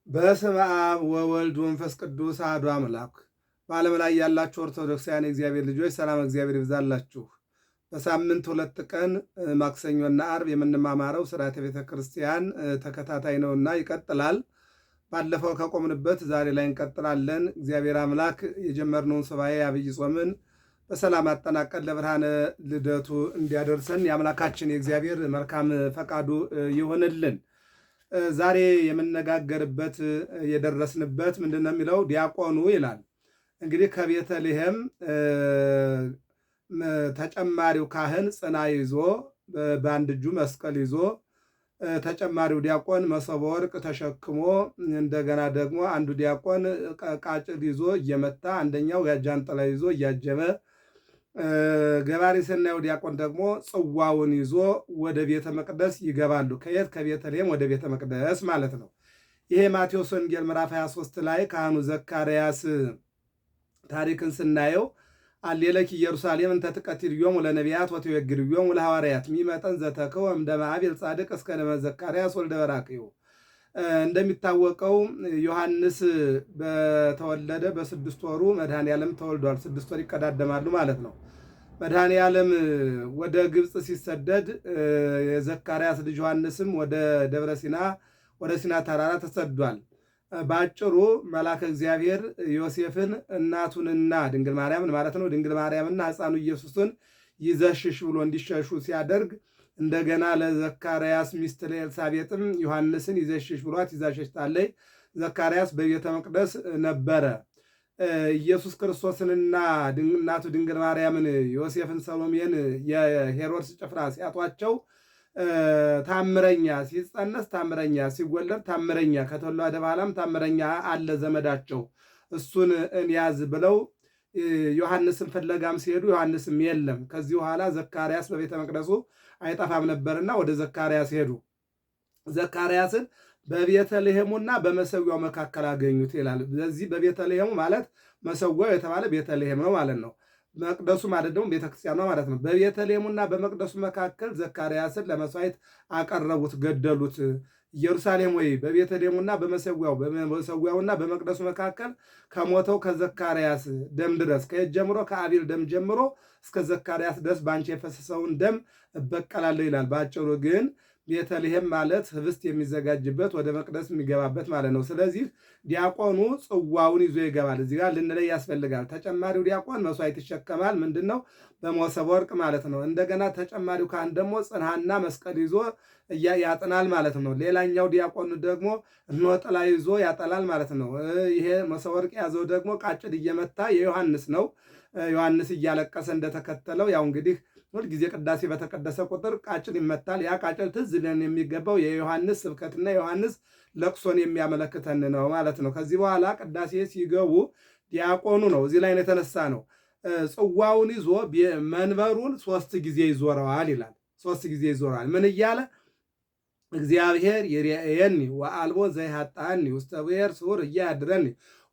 በስመ አብ ወወልድ ወመንፈስ ቅዱስ አሐዱ አምላክ። በዓለም ላይ ያላችሁ ኦርቶዶክሳውያን የእግዚአብሔር ልጆች ሰላም እግዚአብሔር ይብዛላችሁ። በሳምንት 2 ቀን ማክሰኞና አርብ የምንማማረው ሥርዓተ ቤተ ክርስቲያን ተከታታይ ነውና ይቀጥላል። ባለፈው ከቆምንበት ዛሬ ላይ እንቀጥላለን። እግዚአብሔር አምላክ የጀመርነውን ሱባዔ አብይ ጾምን በሰላም አጠናቀን ለብርሃነ ልደቱ እንዲያደርሰን የአምላካችን የእግዚአብሔር መልካም ፈቃዱ ይሆንልን። ዛሬ የምነጋገርበት የደረስንበት ምንድን ነው የሚለው ዲያቆኑ ይላል። እንግዲህ ከቤተልሔም ተጨማሪው ካህን ጽና ይዞ በአንድ እጁ መስቀል ይዞ ተጨማሪው ዲያቆን መሶበ ወርቅ ተሸክሞ እንደገና ደግሞ አንዱ ዲያቆን ቃጭል ይዞ እየመታ አንደኛው ጃንጥላ ይዞ እያጀበ ገባሬ ሰናዩ ዲያቆን ደግሞ ጽዋውን ይዞ ወደ ቤተ መቅደስ ይገባሉ። ከየት? ከቤተልሔም ወደ ቤተ መቅደስ ማለት ነው። ይሄ ማቴዎስ ወንጌል ምዕራፍ 23 ላይ ካህኑ ዘካርያስ ታሪክን ስናየው አሌለኪ ኢየሩሳሌም እንተ ትቀትልዮም ለነቢያት ወትወግርዮም ለሐዋርያት ሚመጠን ዘተከው እምደመ አቤል ጻድቅ እስከ ደመ ዘካርያስ ወልደ በራክዩ። እንደሚታወቀው ዮሐንስ በተወለደ በ6 ወሩ መድኃኔ ዓለም ተወልዷል። 6 ወር ይቀዳደማሉ ማለት ነው። መድኃኔ ዓለም ወደ ግብፅ ሲሰደድ የዘካርያስ ልጅ ዮሐንስም ወደ ደብረ ሲና ወደ ሲና ተራራ ተሰዷል። በአጭሩ መልአከ እግዚአብሔር ዮሴፍን እናቱንና ድንግል ማርያምን ማለት ነው ድንግል ማርያምና ሕፃኑ ኢየሱስን ይዘሽሽ ብሎ እንዲሸሹ ሲያደርግ እንደገና ለዘካርያስ ሚስት ለኤልሳቤጥም ዮሐንስን ይዘሽሽ ብሏት ይዛ ሸሽታለች። ዘካርያስ በቤተ መቅደስ ነበረ። ኢየሱስ ክርስቶስንና እናቱ ድንግል ማርያምን ዮሴፍን ሰሎሜን የሄሮድስ ጭፍራ ሲያጧቸው ታምረኛ ሲጸነስ ታምረኛ ሲወለድ ታምረኛ ከተወለደ በኋላም ታምረኛ አለ ዘመዳቸው እሱን እንያዝ ብለው ዮሐንስን ፍለጋም ሲሄዱ ዮሐንስም የለም። ከዚህ በኋላ ዘካርያስ በቤተ መቅደሱ አይጠፋም ነበርና ወደ ዘካርያስ ሄዱ። ዘካርያስን በቤተልሔሙና በመሰዊያው መካከል አገኙት ይላል። በዚህ በቤተልሔሙ ማለት መሰዊያው የተባለ ቤተልሔም ነው ማለት ነው። መቅደሱ ማለት ደግሞ ቤተክርስቲያኗ ማለት ነው። በቤተልሔሙና በመቅደሱ መካከል ዘካርያስን ለመስዋዕት አቀረቡት፣ ገደሉት። ኢየሩሳሌም ወይ በቤተልሔሙና በመሰዊያውና በመቅደሱ መካከል ከሞተው ከዘካርያስ ደም ድረስ ከየት ጀምሮ? ከአቤል ደም ጀምሮ እስከ ዘካርያስ ድረስ በአንቺ የፈሰሰውን ደም እበቀላለሁ ይላል። በአጭሩ ግን ቤተልሔም ማለት ህብስት የሚዘጋጅበት ወደ መቅደስ የሚገባበት ማለት ነው። ስለዚህ ዲያቆኑ ጽዋውን ይዞ ይገባል። እዚህ ጋር ልንለይ ያስፈልጋል። ተጨማሪው ዲያቆን መስዋዕት ይሸከማል። ምንድን ነው? በመሶበ ወርቅ ማለት ነው። እንደገና ተጨማሪው ካህን ደግሞ ጽናና መስቀል ይዞ ያጥናል ማለት ነው። ሌላኛው ዲያቆኑ ደግሞ ጥላ ይዞ ያጠላል ማለት ነው። ይሄ መሶበ ወርቅ ያዘው ደግሞ ቃጭል እየመታ የዮሐንስ ነው። ዮሐንስ እያለቀሰ እንደተከተለው ያው እንግዲህ ሁልጊዜ ቅዳሴ በተቀደሰ ቁጥር ቃጭል ይመታል። ያ ቃጭል ትዝ ሊለን የሚገባው የዮሐንስ ስብከትና የዮሐንስ ለቅሶን የሚያመለክተን ነው ማለት ነው። ከዚህ በኋላ ቅዳሴ ሲገቡ ዲያቆኑ ነው እዚህ ላይ የተነሳ ነው ጽዋውን ይዞ መንበሩን 3 ጊዜ ይዞረዋል ይላል። 3 ጊዜ ይዞረዋል። ምን እያለ? እግዚአብሔር ይሬየኒ ወአልቦ ዘይሃጣኒ ውስተ ብሔር ስውር እያድረኒ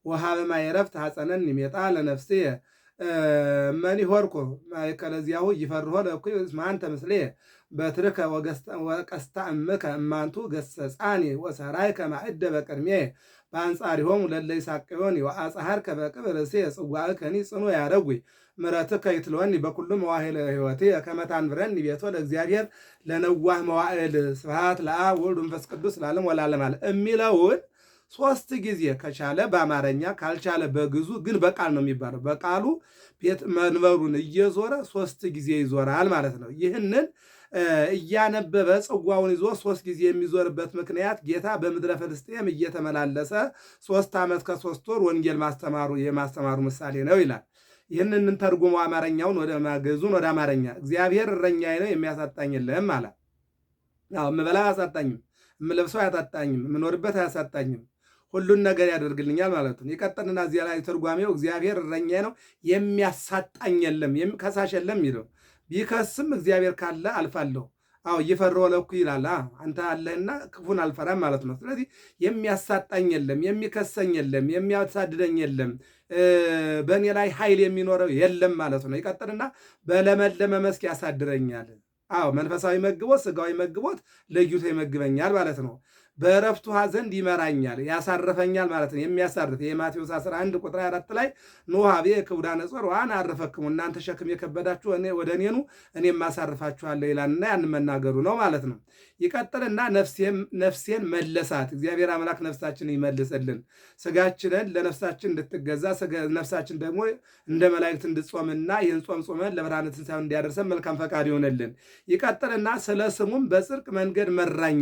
ወሃበ ማየ ዕረፍት ሐፀነኒ ሜጣ ለነፍስየ መኒ ሆርኮ ከለዚያሁ ይፈርሆ ለእኩይ እስመ አንተ ምስሌየ በትርከ ወቀስታ እምከ እማንቱ ገሰጻኒ ወሰራይከ ማዕደ በቅድሜየ በአንጻሪሆሙ ለእለ ይሳቅዮኒ ወአጽሐርከ በቅብር ርእስየ ጽዋዕከኒ ጽኑ ያረጉይ ምሕረትከ ይትለወኒ በኩሉ መዋዕለ ሕይወትየ ከመ ታንብረኒ ቤቶ ለእግዚአብሔር ለነዋህ መዋዕል። ስብሐት ለአብ ወወልድ ወመንፈስ ቅዱስ ለዓለሙ ወለዓለመ ዓለም የሚለውን 3 ጊዜ ከቻለ በአማርኛ ካልቻለ በግዙ ግን በቃል ነው የሚባለው። በቃሉ ቤት መንበሩን እየዞረ 3 ጊዜ ይዞራል ማለት ነው። ይህንን እያነበበ ጽዋውን ይዞ 3 ጊዜ የሚዞርበት ምክንያት ጌታ በምድረ ፍልስጤም እየተመላለሰ 3 ዓመት ከ3 ወር ወንጌል የማስተማሩ ምሳሌ ነው ይላል። ይህንን ተርጉሞ አማርኛውን ወደ ግዕዙን ወደ አማርኛ እግዚአብሔር እረኛዬ ነው የሚያሳጣኝ የለም አለ። የምበላው አያሳጣኝም፣ የምለብሰው አያሳጣኝም፣ የምኖርበት አያሳጣኝም፣ ሁሉን ነገር ያደርግልኛል ማለት ነው። ይቀጥልና እዚያ ላይ ትርጓሜው እግዚአብሔር እረኛዬ ነው የሚያሳጣኝ የለም ከሳሽ የለም ይለው። ቢከስም እግዚአብሔር ካለ አልፋለሁ። ይፈርሆ ለእኩይ ይላል። አንተ አለህና ክፉን አልፈራም ማለት ነው። ስለዚህ የሚያሳጣኝ የለም፣ የሚከሰኝ የለም፣ የሚያሳድደኝ የለም፣ በእኔ ላይ ኃይል የሚኖረው የለም ማለት ነው። ይቀጥልና በለመለመ መስክ ያሳድረኛል። መንፈሳዊ መግቦት ስጋዊ መግቦት ለይቶ ይመግበኛል ማለት ነው። በዕረፍቱ ውኃ ዘንድ ይመራኛል፣ ያሳርፈኛል ማለት ነው። የሚያሳርፍ የማቴዎስ 11 ቁጥር 4 ላይ ኑ ኀቤየ ክቡዳነ ጾር ወአነ አርፈክሙ፣ እናንተ ሸክም የከበዳችሁ ወደ እኔ ኑ እኔም አሳርፋችኋለሁ ይላልና ያን መናገሩ ነው ማለት ነው። ይቀጥልና ነፍሴን መለሳት። እግዚአብሔር አምላክ ነፍሳችን ይመልስልን፣ ስጋችንን ለነፍሳችን እንድትገዛ ነፍሳችን ደግሞ እንደ መላእክት እንድትጾምና ይህን ጾም ጾመን ለብርሃነ ትንሣኤው እንዲያደርሰን መልካም ፈቃድ ይሆንልን። ይቀጥልና ስለ ስሙም በጽድቅ መንገድ መራኝ።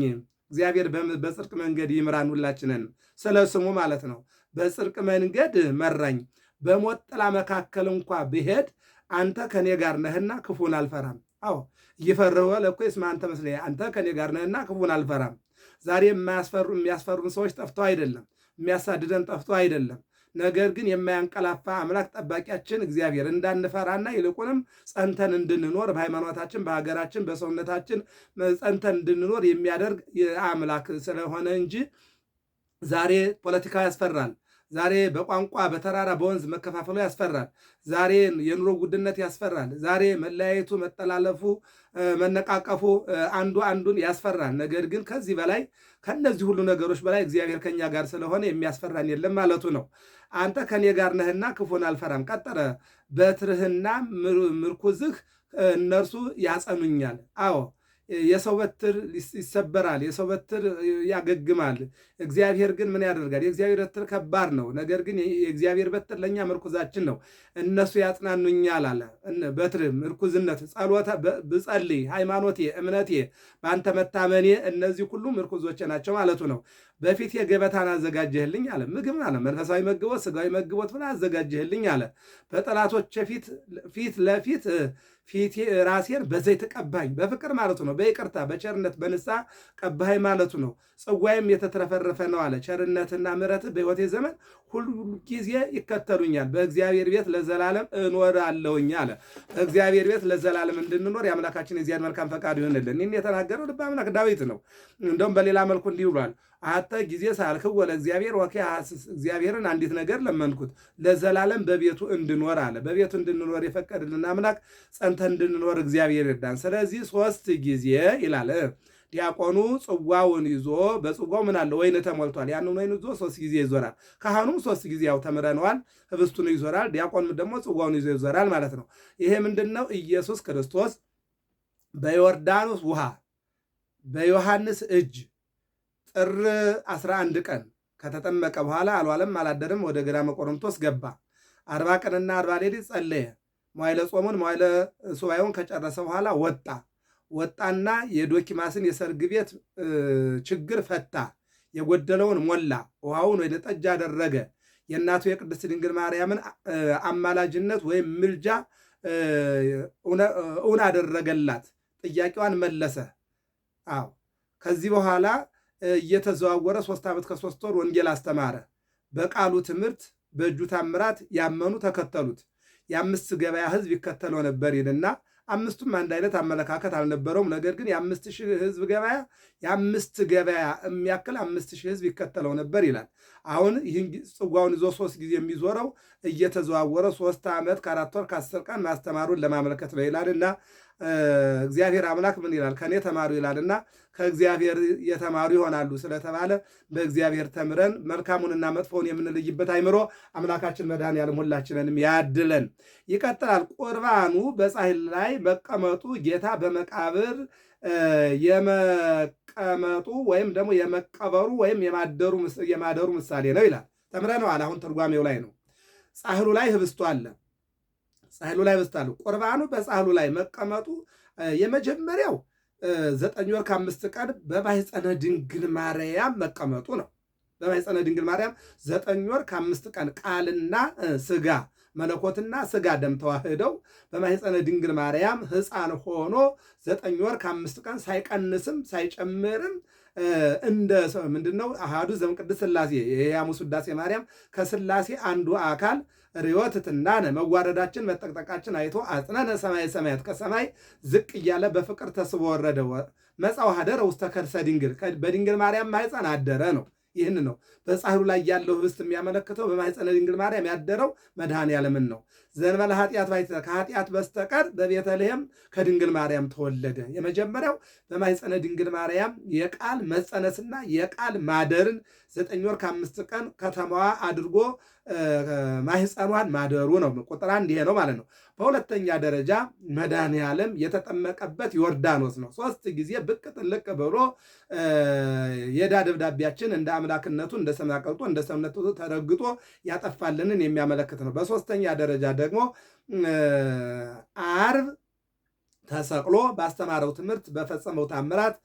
እግዚአብሔር በጽድቅ መንገድ ይምራን ሁላችንን፣ ስለ ስሙ ማለት ነው። በጽድቅ መንገድ መራኝ። በሞት ጥላ መካከል እንኳ ብሄድ አንተ ከኔ ጋር ነህና ክፉን አልፈራም። አዎ እየፈርሁ ለእኮ እስመ አንተ ምስሌየ፣ አንተ ከኔ ጋር ነህና ክፉን አልፈራም። ዛሬ የሚያስፈሩን ሰዎች ጠፍተው አይደለም፣ የሚያሳድደን ጠፍቶ አይደለም። ነገር ግን የማያንቀላፋ አምላክ ጠባቂያችን እግዚአብሔር እንዳንፈራና ይልቁንም ጸንተን እንድንኖር በሃይማኖታችን፣ በሀገራችን፣ በሰውነታችን ጸንተን እንድንኖር የሚያደርግ አምላክ ስለሆነ እንጂ ዛሬ ፖለቲካው ያስፈራል። ዛሬ በቋንቋ በተራራ በወንዝ መከፋፈሉ ያስፈራል። ዛሬ የኑሮ ውድነት ያስፈራል። ዛሬ መለያየቱ፣ መጠላለፉ፣ መነቃቀፉ አንዱ አንዱን ያስፈራል። ነገር ግን ከዚህ በላይ ከነዚህ ሁሉ ነገሮች በላይ እግዚአብሔር ከኛ ጋር ስለሆነ የሚያስፈራን የለም ማለቱ ነው። አንተ ከኔ ጋር ነህና ክፉን አልፈራም። ቀጠረ በትርህና ምርኩዝህ እነርሱ ያጸኑኛል። አዎ የሰው በትር ይሰበራል፣ የሰው በትር ያገግማል። እግዚአብሔር ግን ምን ያደርጋል? የእግዚአብሔር በትር ከባድ ነው። ነገር ግን የእግዚአብሔር በትር ለእኛ ምርኩዛችን ነው። እነሱ ያጽናኑኛል አለ። በትር ምርኩዝነት፣ ጸሎተ ብጸልይ፣ ሃይማኖቴ፣ እምነቴ፣ በአንተ መታመኔ፣ እነዚህ ሁሉ ምርኩዞቼ ናቸው ማለቱ ነው። በፊት ገበታን አዘጋጀህልኝ አለ። ምግብ አለ፣ መንፈሳዊ መግቦት፣ ስጋዊ መግቦት ብለህ አዘጋጀህልኝ አለ። በጠላቶች ፊት ለፊት ራሴን በዘይት ቀባኝ። በፍቅር ማለቱ ነው። በይቅርታ በቸርነት በንስሐ ቀባኝ ማለቱ ነው። ጽዋይም የተትረፈረፈ ነው አለ። ቸርነትና ምሕረት በሕይወቴ ዘመን ሁሉ ጊዜ ይከተሉኛል፣ በእግዚአብሔር ቤት ለዘላለም እኖራለሁኝ አለ። በእግዚአብሔር ቤት ለዘላለም እንድንኖር የአምላካችን የዚያን መልካም ፈቃድ ይሆንልን። ይህን የተናገረው ልበ አምላክ ዳዊት ነው። እንደውም በሌላ መልኩ እንዲህ ብሏል። አተ ጊዜ ሳልክው ለእግዚአብሔር ወኬ እግዚአብሔርን አንዲት ነገር ለመንኩት ለዘላለም በቤቱ እንድኖር አለ። በቤቱ እንድንኖር የፈቀድልን አምላክ ጸንተን እንድንኖር እግዚአብሔር ይርዳን። ስለዚህ 3 ጊዜ ይላል ዲያቆኑ ጽዋውን ይዞ በጽዋው ምን አለ? ወይን ተሞልቷል። ያንን ወይን ይዞ 3 ጊዜ ይዞራል። ካህኑም 3 ጊዜ ያው ተምረነዋል፣ ህብስቱን ይዞራል። ዲያቆኑም ደግሞ ጽዋውን ይዞ ይዞራል ማለት ነው። ይሄ ምንድን ነው? ኢየሱስ ክርስቶስ በዮርዳኖስ ውሃ በዮሐንስ እጅ ጥር 11 ቀን ከተጠመቀ በኋላ አልዋለም አላደረም፣ ወደ ገዳመ ቆሮንቶስ ገባ። 40 ቀንና 40 ሌሊት ጸለየ። መዋዕለ ጾሙን መዋዕለ ሱባኤውን ከጨረሰ በኋላ ወጣና የዶኪማስን የሰርግ ቤት ችግር ፈታ። የጎደለውን ሞላ፣ ውሃውን ወይን ጠጅ አደረገ። የእናቱ የቅድስት ድንግል ማርያምን አማላጅነት ወይም ምልጃ እውን አደረገላት። ጥያቄዋን መለሰ። አዎ ከዚህ በኋላ እየተዘዋወረ 3 ዓመት ከ3 ወር ወንጌል አስተማረ። በቃሉ ትምህርት በእጁ ታምራት ያመኑ ተከተሉት። የ5 ገበያ ሕዝብ ይከተለው ነበር ይልና 5ቱም አንድ አይነት አመለካከት አልነበረውም። ነገር ግን የ5,000 ሕዝብ ገበያ የ5 ገበያ የሚያክል 5,000 ሕዝብ ይከተለው ነበር ይላል። አሁን ይህን ጽዋውን ይዞ 3 ጊዜ የሚዞረው እየተዘዋወረ 3 ዓመት ከ4 ወር ከ10 ቀን ማስተማሩን ለማመልከት ነው ይላልና እግዚአብሔር አምላክ ምን ይላል? ከኔ ተማሩ ይላልና ከእግዚአብሔር የተማሩ ይሆናሉ ስለተባለ በእግዚአብሔር ተምረን መልካሙንና መጥፎውን የምንለይበት አይምሮ አምላካችን መድኃኔዓለም ሁላችንንም ያድለን። ይቀጥላል። ቁርባኑ በጻሕል ላይ መቀመጡ ጌታ በመቃብር የመቀመጡ ወይም ደግሞ የመቀበሩ ወይም የማደሩ ምሳሌ ነው ይላል። ተምረነዋል። አሁን ትርጓሜው ላይ ነው። ጻሕሉ ላይ ህብስቱ አለ። ጻሕሉ ላይ ህብስቱ አለ። ቁርባኑ በጻሕሉ ላይ መቀመጡ የመጀመሪያው 9 ወር ከ5 ቀን በማኅፀነ ድንግል ማርያም መቀመጡ ነው። በማኅፀነ ድንግል ማርያም 9 ወር ከ5 ቀን ቃልና ስጋ መለኮትና ስጋ ደም ተዋህደው በማኅፀነ ድንግል ማርያም ሕፃን ሆኖ 9 ወር ከ5 ቀን ሳይቀንስም ሳይጨምርም እንደ ምንድነው አሃዱ ዘእምቅድስት ሥላሴ የሕያሙ ውዳሴ ማርያም ከሥላሴ አንዱ አካል ርዮትትናነ መዋረዳችን መጠቅጠቃችን አይቶ አጽነነ ሰማይ ሰማያት ከሰማይ ዝቅ እያለ በፍቅር ተስቦ ወረደ። መጻው ሀደረ ውስተ ከርሰ ድንግል በድንግል ማርያም ማኅፀን አደረ ነው። ይህን ነው። በጻሕሉ ላይ ያለው ህብስት የሚያመለክተው በማኅፀነ ድንግል ማርያም ያደረው መድኃኔዓለምን ነው። ዘእንበለ ኃጢአት ባሕቲተ ከኃጢአት በስተቀር በቤተልሔም ከድንግል ማርያም ተወለደ። የመጀመሪያው በማኅፀነ ድንግል ማርያም የቃል መጸነስና የቃል ማደርን 9 ወር ከ5 ቀን ከተማዋ አድርጎ ማኅፀኗን ማደሩ ነው። ቁጥር 1 ይሄ ነው ማለት ነው። በሁለተኛ ደረጃ መድኃኔዓለም የተጠመቀበት ዮርዳኖስ ነው። 3 ጊዜ ብቅ ጥልቅ ብሎ የዕዳ ደብዳቤያችን እንደ አምላክነቱ እንደ ሰማይ ቀልጦ እንደ ሰውነቱ ተረግጦ ያጠፋልንን የሚያመለክት ነው። በሶስተኛ ደረጃ ደግሞ ዓርብ ተሰቅሎ ባስተማረው ትምህርት በፈጸመው ታምራት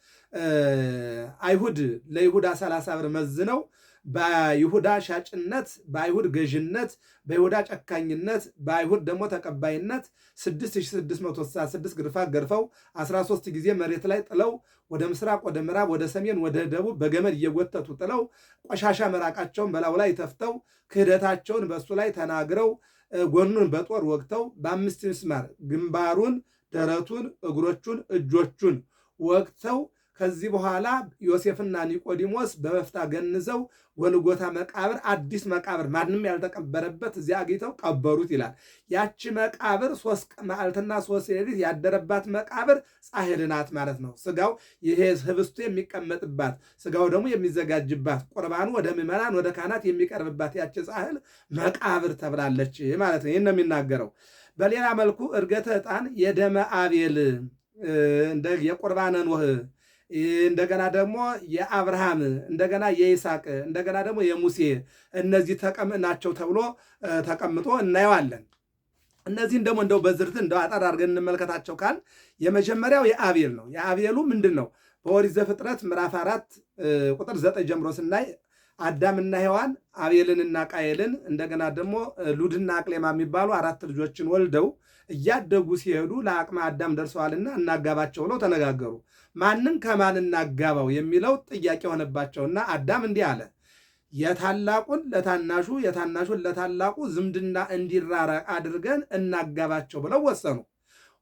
አይሁድ ለይሁዳ 30 ብር መዝነው በይሁዳ ሻጭነት፣ በአይሁድ ገዥነት፣ በይሁዳ ጨካኝነት፣ በአይሁድ ደግሞ ተቀባይነት 6666 ግርፋት ገርፈው 13 ጊዜ መሬት ላይ ጥለው ወደ ምስራቅ፣ ወደ ምዕራብ፣ ወደ ሰሜን፣ ወደ ደቡብ በገመድ እየጎተቱ ጥለው ቆሻሻ መራቃቸውን በላዩ ላይ ተፍተው ክህደታቸውን በእሱ ላይ ተናግረው ጎኑን በጦር ወግተው በ5 ምስማር ግንባሩን፣ ደረቱን፣ እግሮቹን፣ እጆቹን ወግተው ከዚህ በኋላ ዮሴፍና ኒቆዲሞስ በበፍታ ገንዘው ጎልጎታ መቃብር፣ አዲስ መቃብር ማንም ያልተቀበረበት እዚያ አግኝተው ቀበሩት ይላል። ያቺ መቃብር 3 መዓልትና 3 ሌሊት ያደረባት መቃብር ጻሕል ናት ማለት ነው። ስጋው ይሄ ህብስቱ የሚቀመጥባት፣ ስጋው ደግሞ የሚዘጋጅባት፣ ቁርባኑ ወደ ምዕመናን ወደ ካህናት የሚቀርብባት ያቺ ጻሕል መቃብር ተብላለች ማለት ነው። ይህን ነው የሚናገረው። በሌላ መልኩ ዕርገተ ዕጣን የደመ አቤል የቁርባነ ኖህ እንደገና ደግሞ የአብርሃም እንደገና የይስሐቅ እንደገና ደግሞ የሙሴ እነዚህ ናቸው ተብሎ ተቀምጦ እናየዋለን። እነዚህን ደግሞ እንደው በዝርዝር እንደው አጠር አድርገን እንመልከታቸው ካል የመጀመሪያው የአቤል ነው። የአቤሉ ምንድን ነው? በኦሪት ዘፍጥረት ምዕራፍ 4 ቁጥር 9 ጀምሮ ስናይ አዳምና ሔዋን አቤልንና ቃየልን እንደገና ደግሞ ሉድና አቅሌማ የሚባሉ 4 ልጆችን ወልደው እያደጉ ሲሄዱ ለአቅመ አዳም ደርሰዋልና እናጋባቸው ብለው ተነጋገሩ። ማንን ከማን እናጋባው የሚለው ጥያቄ ሆነባቸውና አዳም እንዲህ አለ፣ የታላቁን ለታናሹ የታናሹን ለታላቁ ዝምድና እንዲራራቅ አድርገን እናጋባቸው ብለው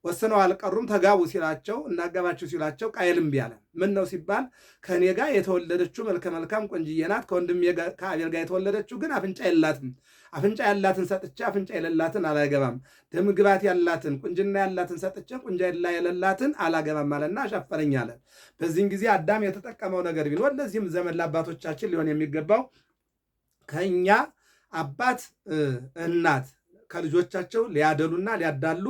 ወስነው አልቀሩም። ተጋቡ ሲላቸው እናጋባቸው ሲላቸው ቃየል እምቢ አለ። ምን ነው ሲባል ከእኔ ጋር የተወለደችው መልከ መልካም ቆንጅዬ ናት፣ ከወንድሜ ከአቤል ጋር የተወለደችው ግን አፍንጫ የላትም። አፍንጫ ያላትን ሰጥቼ አፍንጫ የሌላትን አላገባም። ደም ግባት ያላትን ቁንጅና ያላትን ሰጥቼ ቁንጅና የሌላትን አላገባም አለና አሻፈረኝ አለ። በዚህን ጊዜ አዳም የተጠቀመው ነገር ቢኖር ለዚህም ዘመን ለአባቶቻችን ሊሆን የሚገባው ከእኛ አባት እናት ከልጆቻቸው ሊያደሉና ሊያዳሉ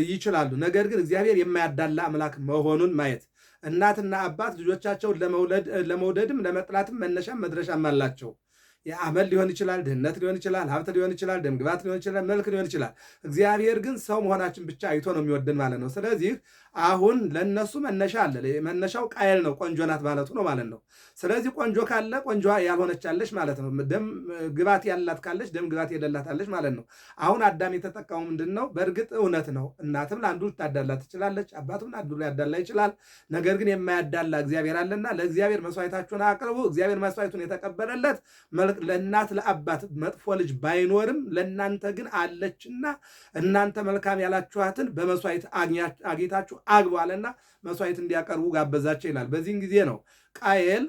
ይችላሉ። ነገር ግን እግዚአብሔር የማያዳላ አምላክ መሆኑን ማየት፣ እናትና አባት ልጆቻቸውን ለመውደድም ለመጥላትም መነሻም መድረሻም አላቸው። የአመል ሊሆን ይችላል፣ ድህነት ሊሆን ይችላል፣ ሀብት ሊሆን ይችላል፣ ደምግባት ሊሆን ይችላል፣ መልክ ሊሆን ይችላል። እግዚአብሔር ግን ሰው መሆናችን ብቻ አይቶ ነው የሚወደን ማለት ነው። ስለዚህ አሁን ለነሱ መነሻ አለ። መነሻው ቃየል ነው፣ ቆንጆ ናት ማለቱ ነው ማለት ነው። ስለዚህ ቆንጆ ካለ ቆንጆ ያልሆነች አለች ማለት ነው። ደም ግባት ያላት ካለች ደም ግባት የሌላት አለች ማለት ነው። አሁን አዳም የተጠቀሙ ምንድን ነው? በእርግጥ እውነት ነው፣ እናትም ለአንዱ ልታዳላ ትችላለች፣ አባቱም ለአንዱ ሊያዳላ ይችላል። ነገር ግን የማያዳላ እግዚአብሔር አለና ለእግዚአብሔር መስዋዕታችሁን አቅርቡ። እግዚአብሔር መስዋዕቱን የተቀበለለት ለእናት ለአባት መጥፎ ልጅ ባይኖርም ለእናንተ ግን አለችና እናንተ መልካም ያላችኋትን በመስዋዕት አግኝታችሁ አግቡ አለና መስዋዕት እንዲያቀርቡ ጋበዛቸው ይላል። በዚህን ጊዜ ነው ቃየል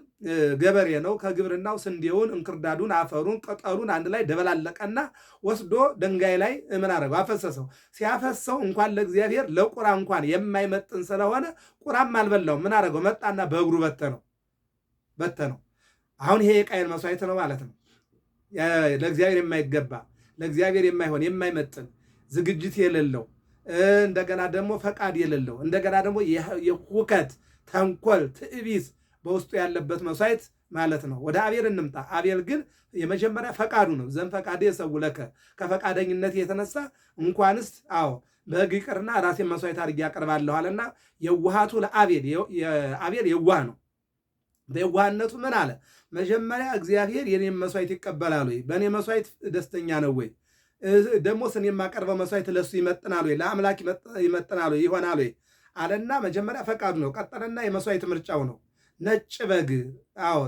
ገበሬ ነው። ከግብርናው ስንዴውን፣ እንክርዳዱን፣ አፈሩን፣ ቅጠሉን አንድ ላይ ደበላለቀና ወስዶ ድንጋይ ላይ ምን አደረገው? አፈሰሰው። ሲያፈሰው እንኳን ለእግዚአብሔር ለቁራ እንኳን የማይመጥን ስለሆነ ቁራም አልበላው። ምን አደረገው? መጣና በእግሩ በተነው። አሁን ይሄ የቃየል መስዋዕት ነው ማለት ነው። ለእግዚአብሔር የማይገባ ለእግዚአብሔር የማይሆን የማይመጥን ዝግጅት የሌለው እንደገና ደግሞ ፈቃድ የሌለው እንደገና ደግሞ የሁከት ተንኮል፣ ትዕቢት በውስጡ ያለበት መስዋዕት ማለት ነው። ወደ አቤል እንምጣ። አቤል ግን የመጀመሪያ ፈቃዱ ነው። ዘን ፈቃዴ የሰውለከ ከፈቃደኝነት የተነሳ እንኳንስ በሕግ ይቅርና ራሴን መስዋዕት አድርጌ ያቀርባለሁ አለና የዋሃቱ ለአቤል የዋህ ነው። በየዋህነቱ ምን አለ? መጀመሪያ እግዚአብሔር የኔን መስዋዕት ይቀበላል ወይ? በእኔ መስዋዕት ደስተኛ ነው ወይ? ደግሞስ እኔ የማቀርበው መስዋዕት ለሱ ይመጥናል ወይ? ለአምላክ ይመጥናል ወይ? ይሆናል ወይ አለና መጀመሪያ ፈቃዱ ነው። ቀጠለና የመስዋዕት ምርጫው ነው። ነጭ በግ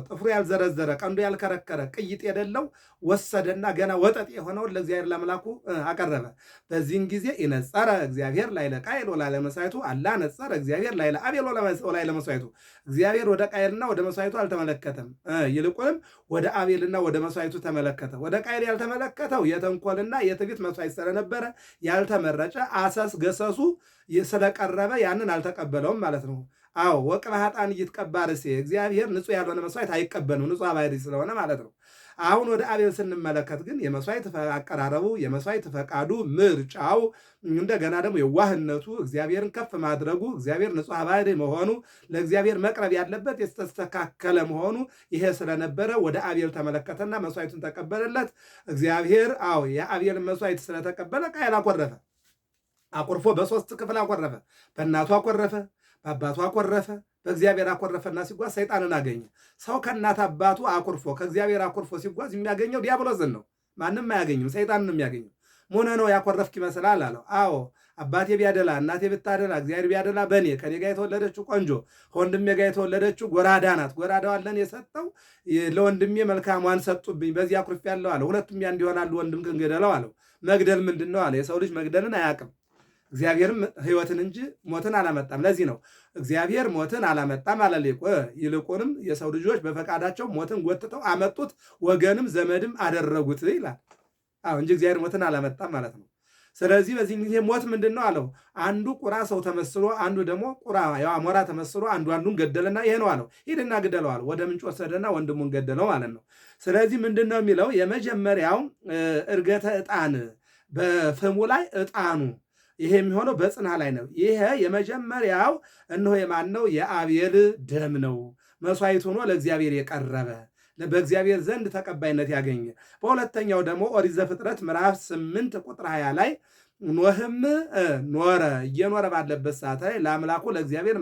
ጥፍሩ ያልዘረዘረ ቀንዱ ያልከረከረ ቅይጥ የሌለው ወሰደና ገና ወጠጥ የሆነውን ለእግዚአብሔር ለአምላኩ አቀረበ። በዚህን ጊዜ ይነጸረ እግዚአብሔር ላዕለ ቃየል ወላዕለ መሥዋዕቱ አላ ነጸረ እግዚአብሔር ላዕለ አቤል ወላዕለ መሥዋዕቱ። እግዚአብሔር ወደ ቃየልና ወደ መሥዋዕቱ አልተመለከተም፣ ይልቁንም ወደ አቤልና ወደ መሥዋዕቱ ተመለከተ። ወደ ቃየል ያልተመለከተው የተንኮልና የትዕቢት መሥዋዕት ስለነበረ ያልተመረጨ አሰስ ገሰሱ ስለቀረበ ያንን አልተቀበለውም ማለት ነው። ወቅበ ኃጥአን ኢይትቀባ ርእሴ፣ እግዚአብሔር ንጹሕ ያልሆነ መስዋዕት አይቀበልም፣ ንጹሕ ባሕርይ ስለሆነ ማለት ነው። አሁን ወደ አቤል ስንመለከት ግን የመስዋዕት አቀራረቡ፣ የመስዋዕት ፈቃዱ፣ ምርጫው፣ እንደገና ደግሞ የዋህነቱ፣ እግዚአብሔርን ከፍ ማድረጉ፣ እግዚአብሔር ንጹሕ ባሕርይ መሆኑ፣ ለእግዚአብሔር መቅረብ ያለበት የተስተካከለ መሆኑ ይሄ ስለነበረ ወደ አቤል ተመለከተና መስዋዕቱን ተቀበለለት። እግዚአብሔር የአቤልን መስዋዕት ስለተቀበለ ቃየል አኮረፈ። አኩርፎ በሶስት ክፍል አኮረፈ። በእናቱ አኮረፈ፣ በአባቱ አኮረፈ፣ በእግዚአብሔር አኮረፈና ሲጓዝ ሰይጣንን አገኘ። ሰው ከእናት አባቱ አኩርፎ ከእግዚአብሔር አኩርፎ ሲጓዝ የሚያገኘው ዲያብሎስን ነው። ማንም አያገኝም፣ ሰይጣንን የሚያገኘው። ሞነ ነው ያኮረፍክ ይመስላል አለው። አባቴ ቢያደላ እናቴ ብታደላ እግዚአብሔር ቢያደላ በእኔ ከኔ ጋር የተወለደችው ቆንጆ ከወንድሜ ጋር የተወለደችው ጎራዳ ናት። ጎራዳዋን ለእኔ የሰጠው ለወንድሜ መልካሟን ሰጡብኝ፣ በዚህ አኩርፌያለሁ አለው። ሁለቱም ያንድ ይሆናሉ፣ ወንድምህን ግደለው አለው። መግደል ምንድን ነው አለ። የሰው ልጅ መግደልን አያውቅም። እግዚአብሔርም ሕይወትን እንጂ ሞትን አላመጣም። ለዚህ ነው እግዚአብሔር ሞትን አላመጣም አለ ሊቁ። ይልቁንም የሰው ልጆች በፈቃዳቸው ሞትን ጎትተው አመጡት፣ ወገንም ዘመድም አደረጉት ይላል። እንጂ እግዚአብሔር ሞትን አላመጣም ማለት ነው። ስለዚህ በዚህ ጊዜ ሞት ምንድን ነው አለው። አንዱ ቁራ ሰው ተመስሎ፣ አንዱ ደግሞ ቁራ አሞራ ተመስሎ አንዱ አንዱን ገደለና ይሄ ነው አለው። ሂድና ግደለው አለው። ወደ ምንጭ ወሰደና ወንድሙን ገደለው ማለት ነው። ስለዚህ ምንድን ነው የሚለው የመጀመሪያው እርገተ ዕጣን በፍሙ ላይ ዕጣኑ ይሄ የሚሆነው በጽና ላይ ነው። ይሄ የመጀመሪያው እነሆ የማን ነው? የአቤል ደም ነው። መስዋዕት ሆኖ ለእግዚአብሔር የቀረበ በእግዚአብሔር ዘንድ ተቀባይነት ያገኘ። በሁለተኛው ደግሞ ኦሪት ዘፍጥረት ምዕራፍ 8 ቁጥር 20 ላይ ኖህም ኖረ፣ እየኖረ ባለበት ሰዓት ላይ ለአምላኩ ለእግዚአብሔር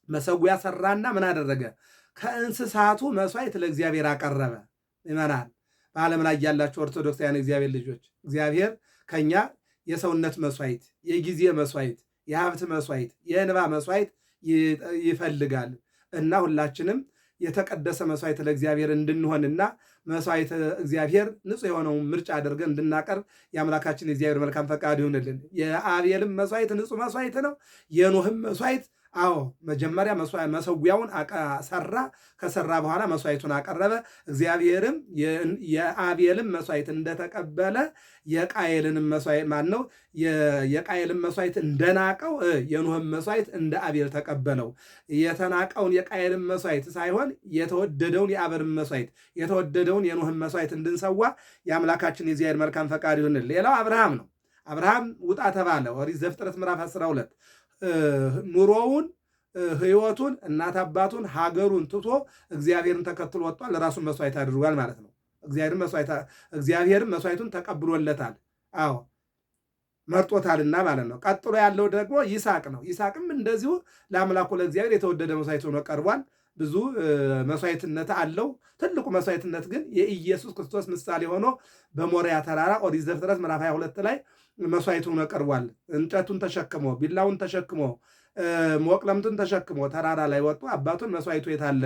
መሰዊያ ሰራና ምን አደረገ? ከእንስሳቱ መስዋዕት ለእግዚአብሔር አቀረበ። ይመናል። በዓለም ላይ ያላችሁ ኦርቶዶክሳውያን እግዚአብሔር ልጆች እግዚአብሔር ከኛ የሰውነት መስዋዕት፣ የጊዜ መስዋዕት፣ የሀብት መስዋዕት፣ የእንባ መስዋዕት ይፈልጋል እና ሁላችንም የተቀደሰ መስዋዕት ለእግዚአብሔር እንድንሆንና መስዋዕት እግዚአብሔር ንጹሕ የሆነውን ምርጫ አድርገን እንድናቀርብ የአምላካችን የእግዚአብሔር መልካም ፈቃድ ይሁንልን። የአቤልም መስዋዕት ንጹሕ መስዋዕት ነው። የኖህም መስዋዕት መጀመሪያ መሰዊያውን ሰራ። ከሰራ በኋላ መስዋዕቱን አቀረበ። እግዚአብሔርም የአቤልም መስዋዕት እንደተቀበለ የቃየልን መስዋዕት የቃየልን መስዋዕት እንደናቀው የኖህም መስዋዕት እንደ አቤል ተቀበለው። የተናቀውን የቃየልን መስዋዕት ሳይሆን የተወደደውን የአቤልን መስዋዕት የተወደደውን የኖህም መስዋዕት እንድንሰዋ የአምላካችን የእግዚአብሔር መልካም ፈቃድ ይሁንልን። ሌላው አብርሃም ነው። አብርሃም ውጣ ተባለ። ኦሪት ዘፍጥረት ምዕራፍ 12 ኑሮውን ሕይወቱን እናት አባቱን ሀገሩን ትቶ እግዚአብሔርን ተከትሎ ወጥቷል። ለራሱን መስዋዕት አድርጓል ማለት ነው። እግዚአብሔርም መስዋዕቱን ተቀብሎለታል። መርጦታልና ማለት ነው። ቀጥሎ ያለው ደግሞ ይስሐቅ ነው። ይስሐቅም እንደዚሁ ለአምላኩ ለእግዚአብሔር የተወደደ መስዋዕት ሆኖ ቀርቧል። ብዙ መስዋዕትነት አለው። ትልቁ መስዋዕትነት ግን የኢየሱስ ክርስቶስ ምሳሌ ሆኖ በሞሪያ ተራራ ኦሪት ዘፍጥረት ምዕራፍ 22 ላይ መስዋዕት ሆኖ ቀርቧል። እንጨቱን ተሸክሞ ቢላውን ተሸክሞ ሞቅለምቱን ተሸክሞ ተራራ ላይ ወጡ። አባቱን መስዋዕቱ የታለ?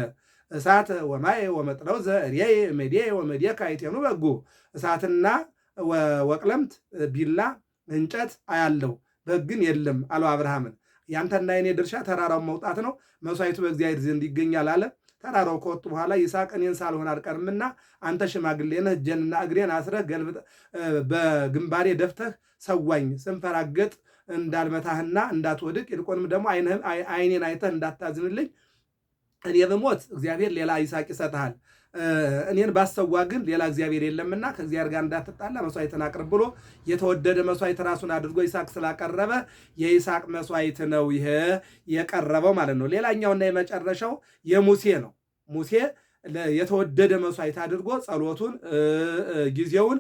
እሳት ወማይ ወመጥለው ዘእርየ መዴ ወመዴከ አይቴኑ በጉ። እሳትና ወቅለምት ቢላ እንጨት አያለው፣ በግ ግን የለም አለው አብርሃምን። ያንተና የኔ ድርሻ ተራራውን መውጣት ነው፣ መስዋዕቱ በእግዚአብሔር ዘንድ ይገኛል አለ። ተራራው ከወጡ በኋላ ይስሐቅ እኔን ሳልሆን አልቀርምና አንተ ሽማግሌ ነህ፣ እጄንና እግሬን አስረህ በግንባሬ ደፍተህ ሰዋኝ፣ ስንፈራገጥ እንዳልመታህና እንዳትወድቅ፣ ይልቁንም ደግሞ ዓይኔን አይተህ እንዳታዝንልኝ፣ እኔ ብሞት እግዚአብሔር ሌላ ይስሐቅ ይሰጥሃል፣ እኔን ባሰዋ ግን ሌላ እግዚአብሔር የለምና ከእግዚአብሔር ጋር እንዳትጣላ መስዋዕትን አቅርብ ብሎ የተወደደ መስዋዕት ራሱን አድርጎ ይስሐቅ ስላቀረበ የይስሐቅ መስዋዕት ነው ይሄ የቀረበው ማለት ነው። ሌላኛውና የመጨረሻው የሙሴ ነው። ሙሴ የተወደደ መስዋዕት አድርጎ ጸሎቱን ጊዜውን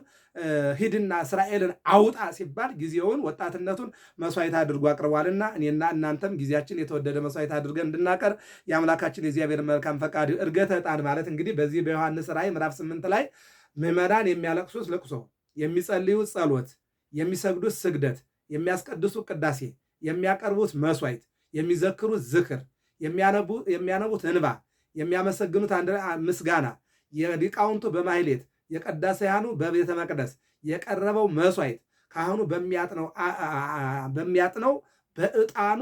ሂድና እስራኤልን አውጣ ሲባል ጊዜውን ወጣትነቱን መስዋዕት አድርጎ አቅርቧልና እኔና እናንተም ጊዜያችን የተወደደ መስዋዕት አድርገን እንድናቀር የአምላካችን የእግዚአብሔር መልካም ፈቃድ። ዕርገተ ዕጣን ማለት እንግዲህ በዚህ በዮሐንስ ራእይ ምዕራፍ 8 ላይ ምዕመናን የሚያለቅሱት ልቅሶ፣ የሚጸልዩት ጸሎት፣ የሚሰግዱት ስግደት፣ የሚያስቀድሱት ቅዳሴ፣ የሚያቀርቡት መስዋዕት፣ የሚዘክሩት ዝክር፣ የሚያነቡት እንባ፣ የሚያመሰግኑት ምስጋና፣ የሊቃውንቱ በማሕሌት የቀዳሰያኑ በቤተ መቅደስ የቀረበው መስዋዕት ካህኑ በሚያጥነው በዕጣኑ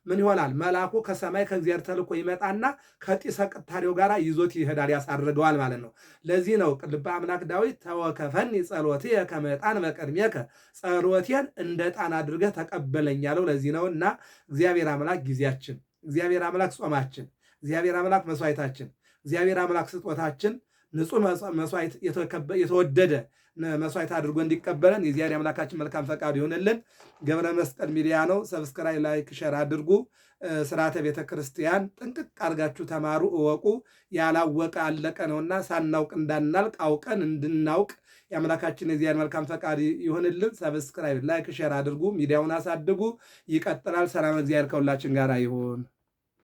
ምን ይሆናል? መልአኩ ከሰማይ ከእግዚአብሔር ተልኮ ይመጣና ከጢሰ ቅታሬው ጋር ይዞት ይሄዳል፣ ያሳርገዋል ማለት ነው። ለዚህ ነው ልበ አምላክ ዳዊት ተወከፈኒ ጸሎትየ ከመ ዕጣን በቅድሜከ፣ ጸሎቴን እንደ ዕጣን አድርገህ ተቀበለኝ ያለው ለዚህ ነው። እና እግዚአብሔር አምላክ ጊዜያችን፣ እግዚአብሔር አምላክ ጾማችን፣ እግዚአብሔር አምላክ መስዋዕታችን፣ እግዚአብሔር አምላክ ስጦታችን ንጹሕ መስዋዕት የተወደደ መስዋዕት አድርጎ እንዲቀበለን የእግዚአብሔር አምላካችን መልካም ፈቃድ ይሆንልን። ገብረ መስቀል ሚዲያ ነው። ሰብስክራይብ፣ ላይክ፣ ሸር አድርጉ። ስርዓተ ቤተ ክርስቲያን ጥንቅቅ አድርጋችሁ ተማሩ፣ እወቁ። ያላወቀ አለቀ ነውና ሳናውቅ እንዳናልቅ አውቀን እንድናውቅ የአምላካችን የእግዚአብሔር መልካም ፈቃድ ይሆንልን። ሰብስክራይብ፣ ላይክ፣ ሸር አድርጉ። ሚዲያውን አሳድጉ። ይቀጥላል። ሰላም እግዚአብሔር ከሁላችን ጋር ይሁን።